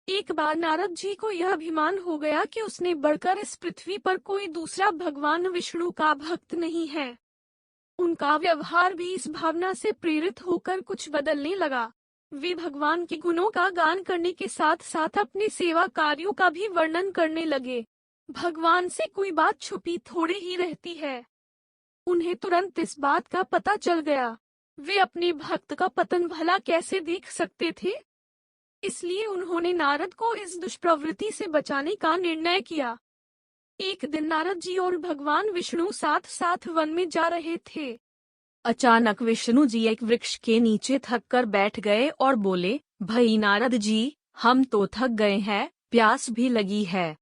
एक बार नारद जी को यह अभिमान हो गया कि उसने बढ़कर इस पृथ्वी पर कोई दूसरा भगवान विष्णु का भक्त नहीं है। उनका व्यवहार भी इस भावना से प्रेरित होकर कुछ बदलने लगा। वे भगवान के गुणों का गान करने के साथ साथ अपने सेवा कार्यों का भी वर्णन करने लगे। भगवान से कोई बात छुपी थोड़ी ही रहती है। उन्हें तुरंत इस बात का पता चल गया। वे अपने भक्त का पतन भला कैसे देख सकते थे? इसलिए उन्होंने नारद को इस दुष्प्रवृत्ति से बचाने का निर्णय किया। एक दिन नारद जी और भगवान विष्णु साथ साथ वन में जा रहे थे। अचानक विष्णु जी एक वृक्ष के नीचे थक कर बैठ गए और बोले, भाई नारद जी, हम तो थक गए हैं, प्यास भी लगी है।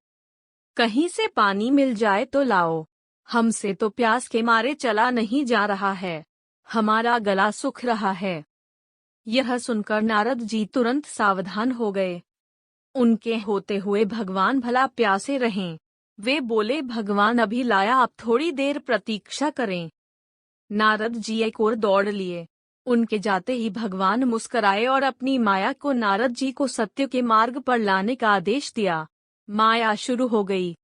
कहीं से पानी मिल जाए तो लाओ। हमसे तो प्यास के मारे चला नहीं जा रहा है। हमारा गला सूख रहा है। यह सुनकर नारद जी तुरंत सावधान हो गए। उनके होते हुए भगवान भला प्यासे रहें। वे बोले, भगवान अभी लाया, आप थोड़ी देर प्रतीक्षा करें। नारद जी एक ओर दौड़ लिए। उनके जाते ही भगवान मुस्कराए और अपनी माया को नारद जी को सत्य के मार्ग पर लाने का आदेश दिया। माया शुरू हो गई।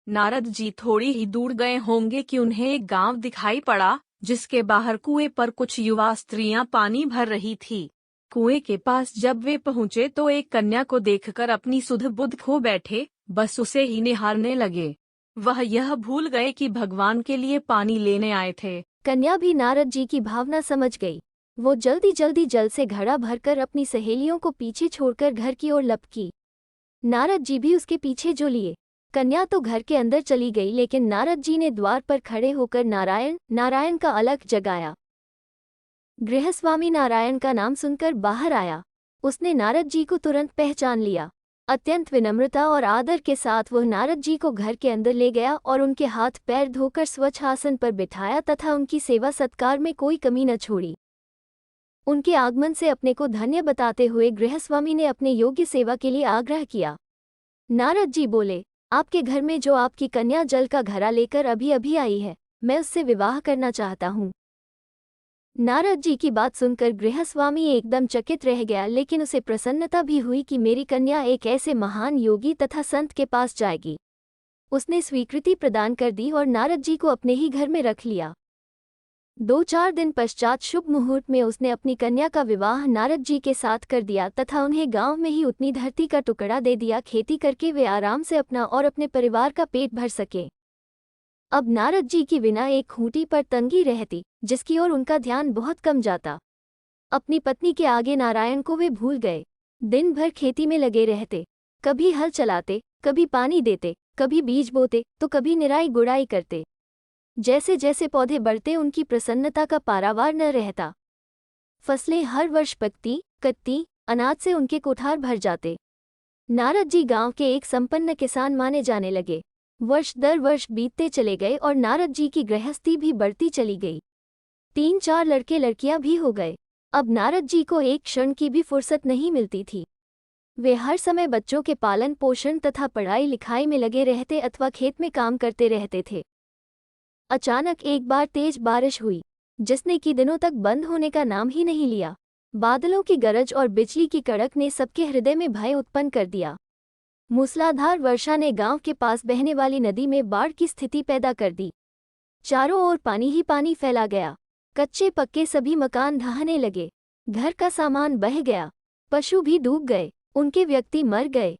नारद जी थोड़ी ही दूर गए होंगे कि उन्हें एक गांव दिखाई पड़ा, जिसके बाहर कुएं पर कुछ युवा स्त्रियां पानी भर रही थी। कुएं के पास जब वे पहुंचे तो एक कन्या को देखकर अपनी सुध बुध खो बैठे, बस उसे ही निहारने लगे। वह यह भूल गए कि भगवान के लिए पानी लेने आए थे। कन्या भी नारद जी की भावना समझ गई। वो जल्दी जल्दी जल से घड़ा भरकर अपनी सहेलियों को पीछे छोड़कर घर की ओर लपकी। नारद जी भी उसके पीछे जो लिए। कन्या तो घर के अंदर चली गई, लेकिन नारद जी ने द्वार पर खड़े होकर नारायण नारायण का अलख जगाया। गृहस्वामी नारायण का नाम सुनकर बाहर आया। उसने नारद जी को तुरंत पहचान लिया। अत्यंत विनम्रता और आदर के साथ वह नारद जी को घर के अंदर ले गया और उनके हाथ पैर धोकर स्वच्छ आसन पर बिठाया तथा उनकी सेवा सत्कार में कोई कमी न छोड़ी। उनके आगमन से अपने को धन्य बताते हुए गृहस्वामी ने अपने योग्य सेवा के लिए आग्रह किया। नारद जी बोले, आपके घर में जो आपकी कन्या जल का घड़ा लेकर अभी अभी आई है, मैं उससे विवाह करना चाहता हूँ। नारद जी की बात सुनकर गृहस्वामी एकदम चकित रह गया, लेकिन उसे प्रसन्नता भी हुई कि मेरी कन्या एक ऐसे महान योगी तथा संत के पास जाएगी। उसने स्वीकृति प्रदान कर दी और नारद जी को अपने ही घर में रख लिया। 2-4 दिन पश्चात शुभ मुहूर्त में उसने अपनी कन्या का विवाह नारद जी के साथ कर दिया तथा उन्हें गांव में ही उतनी धरती का टुकड़ा दे दिया, खेती करके वे आराम से अपना और अपने परिवार का पेट भर सके। अब नारद जी की बिना एक खूंटी पर तंगी रहती, जिसकी ओर उनका ध्यान बहुत कम जाता। अपनी पत्नी के आगे नारायण को वे भूल गए। दिन भर खेती में लगे रहते, कभी हल चलाते, कभी पानी देते, कभी बीज बोते तो कभी निराई गुड़ाई करते। जैसे जैसे पौधे बढ़ते उनकी प्रसन्नता का पारावार न रहता। फसलें हर वर्ष पकती कटती, अनाज से उनके कोठार भर जाते। नारद जी गांव के एक संपन्न किसान माने जाने लगे। वर्ष दर वर्ष बीतते चले गए और नारद जी की गृहस्थी भी बढ़ती चली गई। 3-4 लड़के लड़कियां भी हो गए। अब नारद जी को एक क्षण की भी फुर्सत नहीं मिलती थी। वे हर समय बच्चों के पालन पोषण तथा पढ़ाई लिखाई में लगे रहते अथवा खेत में काम करते रहते थे। अचानक एक बार तेज बारिश हुई, जिसने कि दिनों तक बंद होने का नाम ही नहीं लिया। बादलों की गरज और बिजली की कड़क ने सबके हृदय में भय उत्पन्न कर दिया। मूसलाधार वर्षा ने गांव के पास बहने वाली नदी में बाढ़ की स्थिति पैदा कर दी। चारों ओर पानी ही पानी फैला गया। कच्चे पक्के सभी मकान ढहने लगे। घर का सामान बह गया। पशु भी डूब गए। उनके व्यक्ति मर गए।